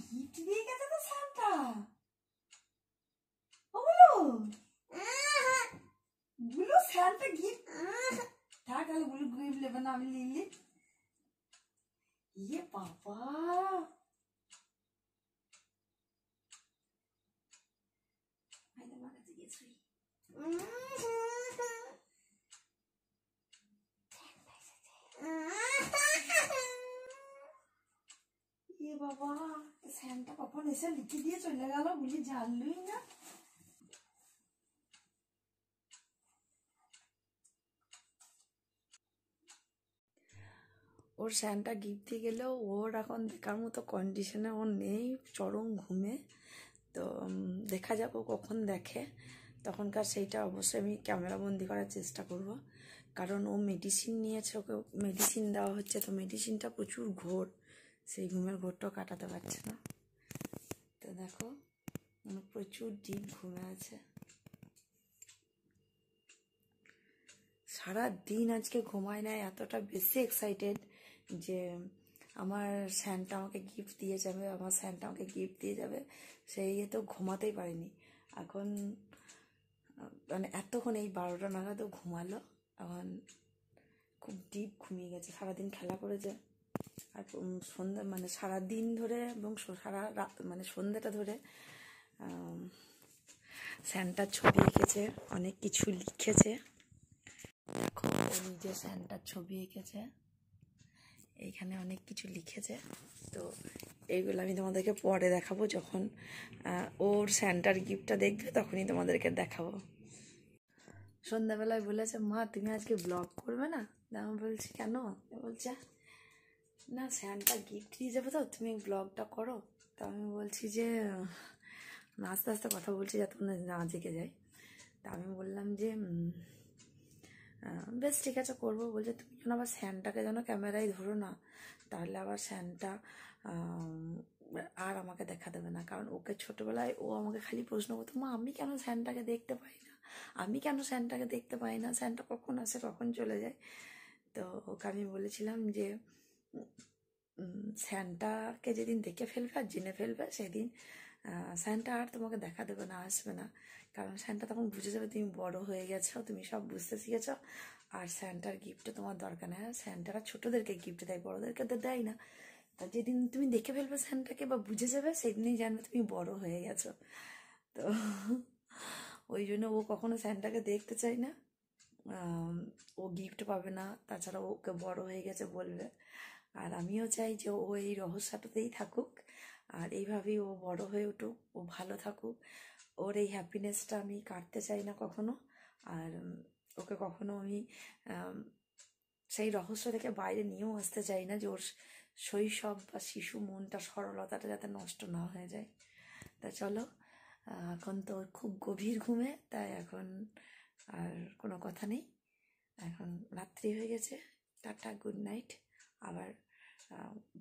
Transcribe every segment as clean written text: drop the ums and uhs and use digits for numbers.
Gift দিয়ে গেছে তো সান্টা। ও বলো গুলো সান্টা গিফট থাক, তাহলে গুলো গিফট নেবে না, আমি লিলি। ইয়ে বাবা, ইয়ে বাবা, স্যান্টা কখন এসে লিখে দিয়ে চলে গেল, বুঝি জানলই না। ওর স্যান্টা গিফট দিয়ে গেলেও ওর এখন দেখার মতো কন্ডিশনে ওর নেই, চরম ঘুমে। তো দেখা যাক ও কখন দেখে, তখনকার সেইটা অবশ্যই আমি ক্যামেরাবন্দি করার চেষ্টা করব। কারণ ও মেডিসিন নিয়েছে, ওকে মেডিসিন দেওয়া হচ্ছে, তো মেডিসিনটা প্রচুর ঘোর, সেই ঘুমের ঘোরটাও কাটাতে পারছে না। তো দেখো প্রচুর ডিপ ঘুমে আছে, সারা দিন আজকে ঘুমায় না, এতটা বেশি এক্সাইটেড যে আমার স্যান্টা আমাকে গিফট দিয়ে যাবে, আমার স্যান্টা আমাকে গিফট দিয়ে যাবে, সেই তো ঘুমাতেই পারিনি। এখন মানে এতক্ষণ এই 12টা নাগাদও ঘুমালো, এখন খুব ডিপ ঘুমিয়ে গেছে, সারাদিন খেলা করেছে। আর সন্ধ্যা মানে সারাদিন ধরে এবং সারা রাত মানে সন্ধ্যাটা ধরে স্যান্টার ছবি এঁকেছে, অনেক কিছু লিখেছে। দেখো ও নিজে স্যান্টার ছবি এঁকেছে, এইখানে অনেক কিছু লিখেছে। তো এইগুলো আমি তোমাদেরকে পরে দেখাবো, যখন ওর স্যান্টার গিফটটা দেখবে তখনই তোমাদেরকে দেখাবো। সন্ধ্যাবেলায় বলেছে, মা তুমি আজকে ব্লগ করবে না? আমি বলছি কেন? বলছে না স্যান্টা গিফট দিয়ে যাবে তো, তুমি ব্লগটা করো। তো আমি বলছি যে আস্তে আস্তে কথা বলছি যাতে না জেগে যায়। তা আমি বললাম যে বেশ ঠিক আছে করবো। বলছে তুমি যেন আবার স্যান্টাকে যেন ক্যামেরায় ধরো না, তাহলে আবার স্যান্টা আর আমাকে দেখা দেবে না। কারণ ওকে ছোটোবেলায় ও আমাকে খালি প্রশ্ন করতো, মা আমি কেন স্যান্টাকে দেখতে পাই না, আমি কেন স্যান্টাকে দেখতে পাই না, স্যান্টা কখন আসে কখন চলে যায়। তো ওকে আমি বলেছিলাম যে স্যান্টাকে যেদিন দেখে ফেলবে আর জেনে ফেলবে সেদিন স্যান্টা আর তোমাকে দেখা দেবে না, আসবে না। কারণ স্যান্টা তখন বুঝে যাবে তুমি বড় হয়ে গেছো, তুমি সব বুঝতে শিখেছ, আর স্যান্টার গিফটও তোমার দরকার নেই। স্যান্টারা ছোটোদেরকে গিফট দেয়, বড়োদেরকে তো দেয় না। তা যেদিন তুমি দেখে ফেলবে স্যান্টাকে বা বুঝে যাবে, সেদিনই জানবে তুমি বড় হয়ে গেছো। তো ওই জন্য ও কখনো স্যান্টাকে দেখতে চায় না, ও গিফট পাবে না, তাছাড়া ওকে বড় হয়ে গেছে বলবে। আর আমিও চাই যে ও এই রহস্যটাতেই থাকুক, আর এইভাবেই ও বড় হয়ে উঠুক, ও ভালো থাকুক। ওর এই হ্যাপিনেসটা আমি কাটতে চাই না কখনো, আর ওকে কখনো আমি সেই রহস্য থেকে বাইরে নিয়েও আসতে চাই না, যে ওর শৈশব বা শিশু মনটা, সরলতাটা যাতে নষ্ট না হয়ে যায়। তা চলো, এখন তো খুব গভীর ঘুমে, তাই এখন আর কোনো কথা নেই, এখন রাত্রি হয়ে গেছে। Tata, good night. আবার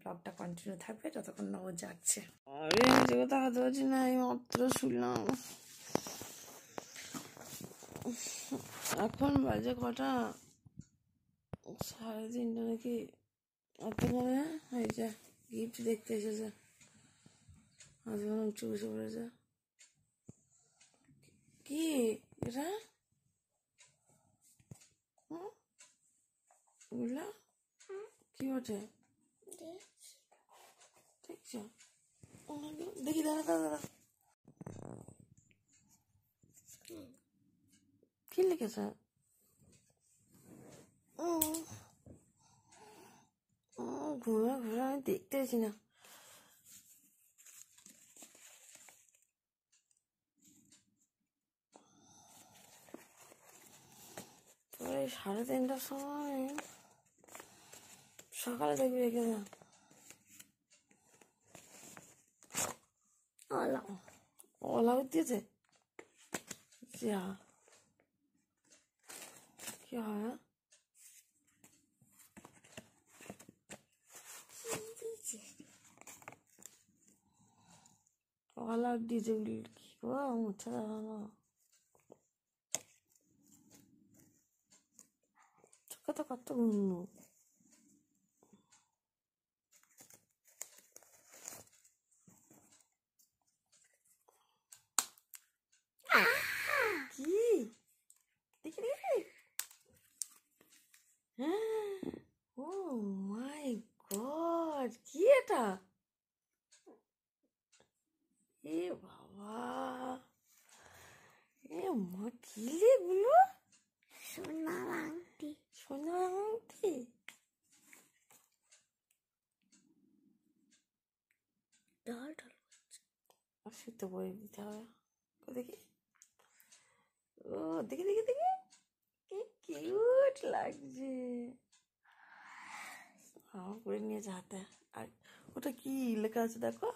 ব্লগটা কন্টিনিউ থাকবে যতক্ষণ না ও যাচ্ছে। আরে নিজেকে তাকাতে পারছি না, এই মাত্র শুনলাম। এখন বাজে কটা? 3:30 নাকি? এতক্ষণে হয়েছে গিফট দেখতে এসেছে, উঁচু বসে পড়েছে। কি এটা? বুঝলা কি বটে? দেখছো? দেখি, দাঁড়া দাঁড়া দাঁড়া, কি লিখেছে? ঘুরে ঘুরে আমি দেখতে পাচ্ছি না। এই 3:30টার সময় সকালে দেখবি রেখে না। ওলা দিয়েছে যা, কি হয়? ওলা দিয়েছে কি গো, মুছে দেখানো চোখে তো কত ঘুমনো। ও মাই গড, কি এটা? এ বাবা, এ মা, কি রে এগুলো? সোনার আংটি। সোনার আংটি? ঢল ঢল সুতো পরে দিতে হবে। দেখি, ও দেখি দেখি দেখি, কি কিউট লাগছে। আমার করে নিয়েছে হাতে। আর ওটা কি লেখা আছে দেখো?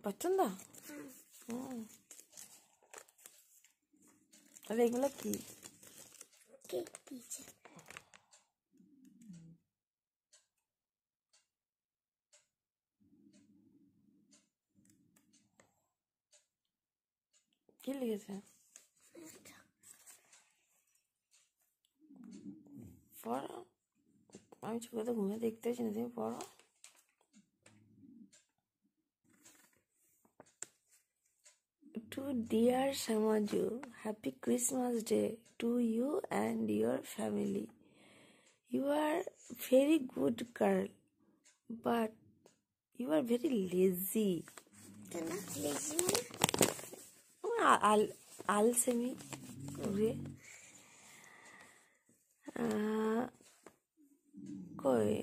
পাচ্ছেন না? আর এগুলো কি? কেক দিয়েছে। কি লিখেছে? পড়ো, আমি চোখে তো ঘুমিয়ে দেখতে পাচ্ছি না, তুমি পড়ো। To dear Samaju, happy Christmas Day to you and your family. You are very good girl, but you are very lazy. না লেজি আলসেমি করে কই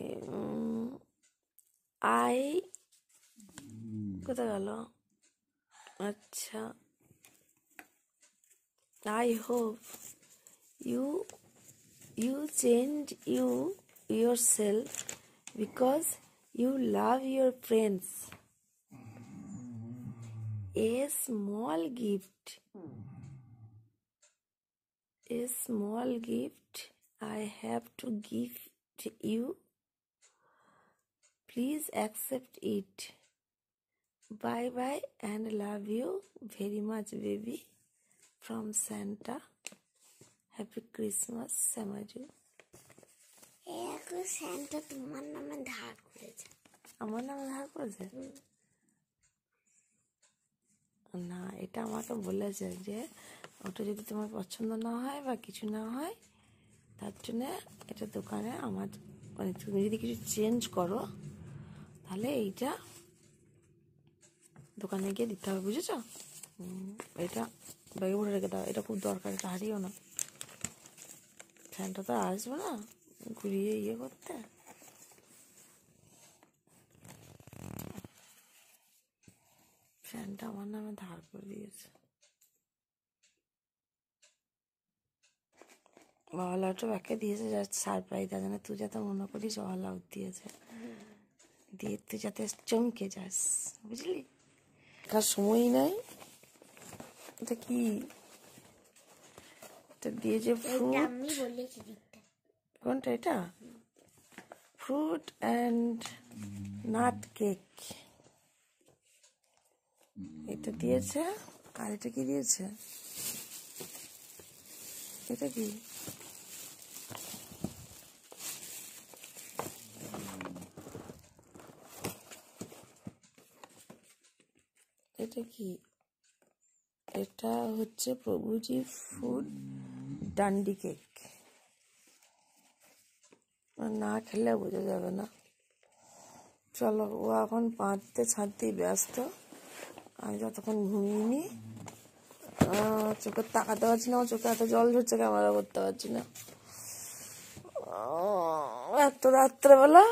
আই কোথায় গেল? আচ্ছা, I hope you change yourself because you love your friends. A small gift I have to give to you. Please accept it. Bye bye and love you very much, baby. From Santa. Happy Christmas, Samaju. এখন Santa তোমার নামে ধার করেছে। আমার নামে ধার করেছে? না, এটা আমাকে বলেছে যে ওটা যদি তোমার পছন্দ না হয় বা কিছু না হয়, তার জন্য এটা দোকানে আমার, মানে তুমি যদি কিছু চেঞ্জ করো তাহলে এইটা দোকানে গিয়ে দিতে হবে, বুঝেছ? এটা ব্যাগে ভরে রেখে দাও, এটা খুব দরকার, এটা হারিও না। ফ্যানটা তো আসবে না ঘুরিয়ে ইয়ে করতে। ফ্যানটা আমার নামে ধার করে দিয়েছে। বাবালাউটা ব্যাকে দিয়েছে জাস্ট সারপ্রাইজ, তার জন্য তুই যাতে মনে করিস বাবালাউ দিয়েছে, দিয়ে তুই যাতে চমকে যাস, বুঝলি? কার সময় নাই। এটা কি? এটা দিয়েছে ফ্রুট। আমি বলেছি দিতে। কোনটা এটা? ফ্রুট অ্যান্ড নাট কেক, এটা দিয়েছে। আর এটা কি দিয়েছে? এটা কি? এটা কি? এটা হচ্ছে প্রভুজি ফুড ডান্ডি কেক। না খেলে বোঝা যাবে না। চলো, ও এখন পাঁচতে ছাড়তেই ব্যস্ত, আমি যতক্ষণ ঘুমিয়ে নি। চোখে তাকাতে পারছি না, আমার চোখে এত জল ঝরছে, ক্যামেরা করতে পারছি না। এত রাত্রেবেলা